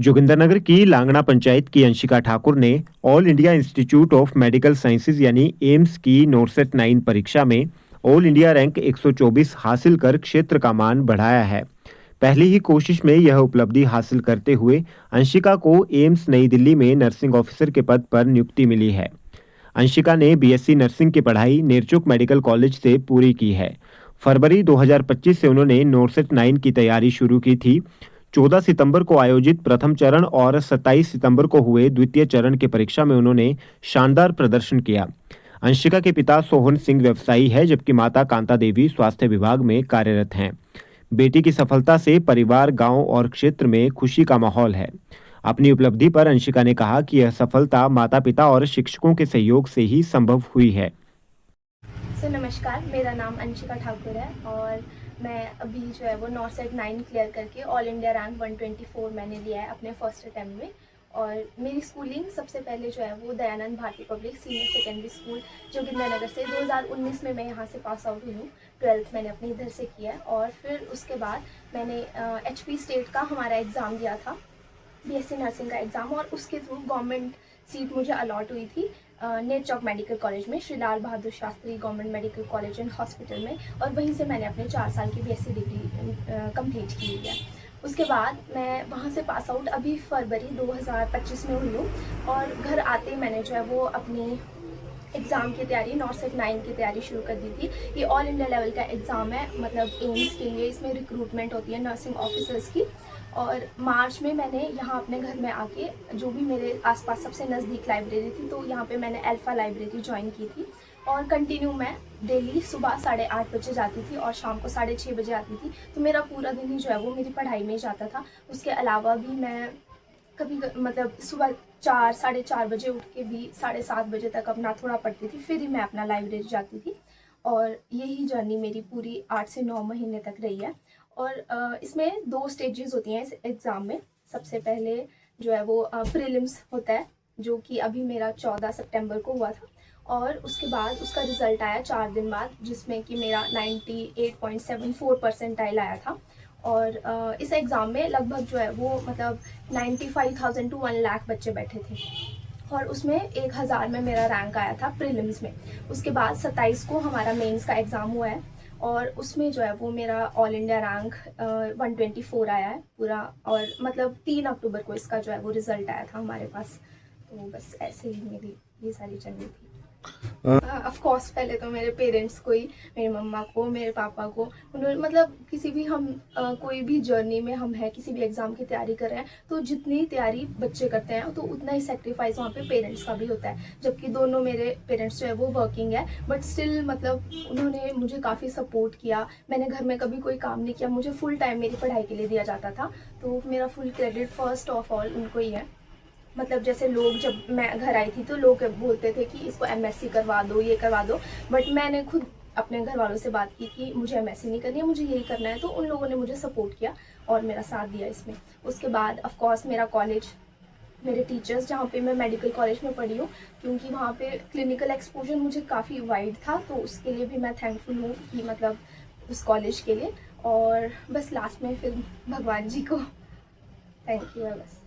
जोगिंदरनगर की लांगड़ा पंचायत की अंशिका ठाकुर ने all India institute of medical sciences यानी एम्स की नोरसेट 9 परीक्षा में ऑल इंडिया रैंक 124 हासिल कर क्षेत्र का मान बढ़ाया है। पहली ही कोशिश में यह उपलब्धि हासिल करते हुए अंशिका को एम्स नई दिल्ली में नर्सिंग ऑफिसर के पद पर नियुक्ति मिली है। अंशिका ने बीएससी नर्सिंग की पढ़ाई नेरचुक मेडिकल कॉलेज से पूरी की है। फरवरी 2025 से उन्होंने नोरसेट 9 की तैयारी शुरू की थी। 14 सितंबर को आयोजित प्रथम चरण और 27 सितंबर को हुए द्वितीय चरण की परीक्षा में उन्होंने शानदार प्रदर्शन किया। अंशिका के पिता सोहन सिंह व्यवसायी है, जबकि माता कांता देवी स्वास्थ्य विभाग में कार्यरत हैं। बेटी की सफलता से परिवार, गांव और क्षेत्र में खुशी का माहौल है। अपनी उपलब्धि पर अंशिका ने कहा कि यह सफलता माता-पिता और शिक्षकों के सहयोग से ही संभव हुई है। नमस्कार, मेरा नाम अंशिका ठाकुर है और मैं अभी जो है वो नॉर्सेट 9 क्लियर करके ऑल इंडिया रैंक 124 मैंने लिया है अपने फर्स्ट अटैम्प्ट में। और मेरी स्कूलिंग सबसे पहले जो है वो Dayanand Bharti public senior secondary school Jogindernagar से 2019 में मैं यहाँ से पास आउट हुई हूँ। 12th मैंने अपने इधर से किया है और फिर उसके बाद मैंने HP स्टेट का हमारा एग्ज़ाम दिया था, BSc नर्सिंग का एग्ज़ाम, और उसके थ्रू गवर्नमेंट सीट मुझे अलॉट हुई थी नेरचौक मेडिकल कॉलेज में, Shri Lal Bahadur Shastri government medical college and hospital में, और वहीं से मैंने अपने 4 साल की BSc डिग्री कंप्लीट की हुई है। उसके बाद मैं वहाँ से पास आउट अभी फरवरी 2025 में हुई हूँ और घर आते ही मैंने जो है वो अपनी एग्ज़ाम की तैयारी नॉर्सेट 9 की तैयारी शुरू कर दी थी। ये ऑल इंडिया लेवल का एग्ज़ाम है, मतलब एम्स के लिए इसमें रिक्रूटमेंट होती है नर्सिंग ऑफिसर्स की। और मार्च में मैंने यहाँ अपने घर में आके जो भी मेरे आसपास सबसे नज़दीक लाइब्रेरी थी, तो यहाँ पे मैंने अल्फ़ा लाइब्रेरी ज्वाइन की थी और कंटिन्यू मैं डेली सुबह 8:30 बजे जाती थी और शाम को 6:30 बजे आती थी। तो मेरा पूरा दिन ही जो है वो मेरी पढ़ाई में ही जाता था। उसके अलावा भी मैं कभी मतलब सुबह 4 साढ़े 4 बजे उठ के भी 7:30 बजे तक अपना थोड़ा पढ़ती थी, फिर ही मैं अपना लाइब्रेरी जाती थी। और यही जर्नी मेरी पूरी 8 से 9 महीने तक रही है। और इसमें 2 स्टेजेस होती हैं इस एग्ज़ाम में। सबसे पहले जो है वो प्रीलिम्स होता है, जो कि अभी मेरा 14 सितंबर को हुआ था, और उसके बाद उसका रिज़ल्ट आया 4 दिन बाद, जिसमें कि मेरा 98.74 परसेंटाइल आया था। और इस एग्ज़ाम में लगभग जो है वो मतलब 95,000 टू 1 लाख बच्चे बैठे थे और उसमें 1000 में मेरा रैंक आया था प्रीलिम्स में। उसके बाद 27 को हमारा मेंस का एग्ज़ाम हुआ है और उसमें जो है वो मेरा ऑल इंडिया रैंक 124 आया है पूरा, और मतलब 3 अक्टूबर को इसका जो है वो रिज़ल्ट आया था हमारे पास। तो बस ऐसे ही मेरी ये सारी जर्नी थी। ऑफ कोर्स पहले तो मेरे पेरेंट्स को ही, मेरी मम्मा को, मेरे पापा को, उन्होंने मतलब किसी भी हम कोई भी जर्नी में हम हैं, किसी भी एग्ज़ाम की तैयारी कर रहे हैं, तो जितनी तैयारी बच्चे करते हैं तो उतना ही सेक्रीफाइस वहाँ पे पेरेंट्स का भी होता है। जबकि दोनों मेरे पेरेंट्स जो है वो वर्किंग है, बट स्टिल मतलब उन्होंने मुझे काफ़ी सपोर्ट किया। मैंने घर में कभी कोई काम नहीं किया, मुझे फुल टाइम मेरी पढ़ाई के लिए दिया जाता था, तो मेरा full credit first of all उनको ही है। मतलब जैसे लोग, जब मैं घर आई थी तो लोग बोलते थे कि इसको MSc करवा दो, ये करवा दो, बट मैंने खुद अपने घर वालों से बात की कि मुझे MSc नहीं करनी है, मुझे यही करना है, तो उन लोगों ने मुझे सपोर्ट किया और मेरा साथ दिया इसमें। उसके बाद ऑफ कोर्स मेरा कॉलेज, मेरे टीचर्स, जहाँ पे मैं मेडिकल कॉलेज में पढ़ी हूँ, क्योंकि वहाँ पे क्लिनिकल एक्सपोजर मुझे काफ़ी वाइड था, तो उसके लिए भी मैं थैंकफुल हूँ कि मतलब उस कॉलेज के लिए। और बस लास्ट में फिर भगवान जी को थैंक यू है बस।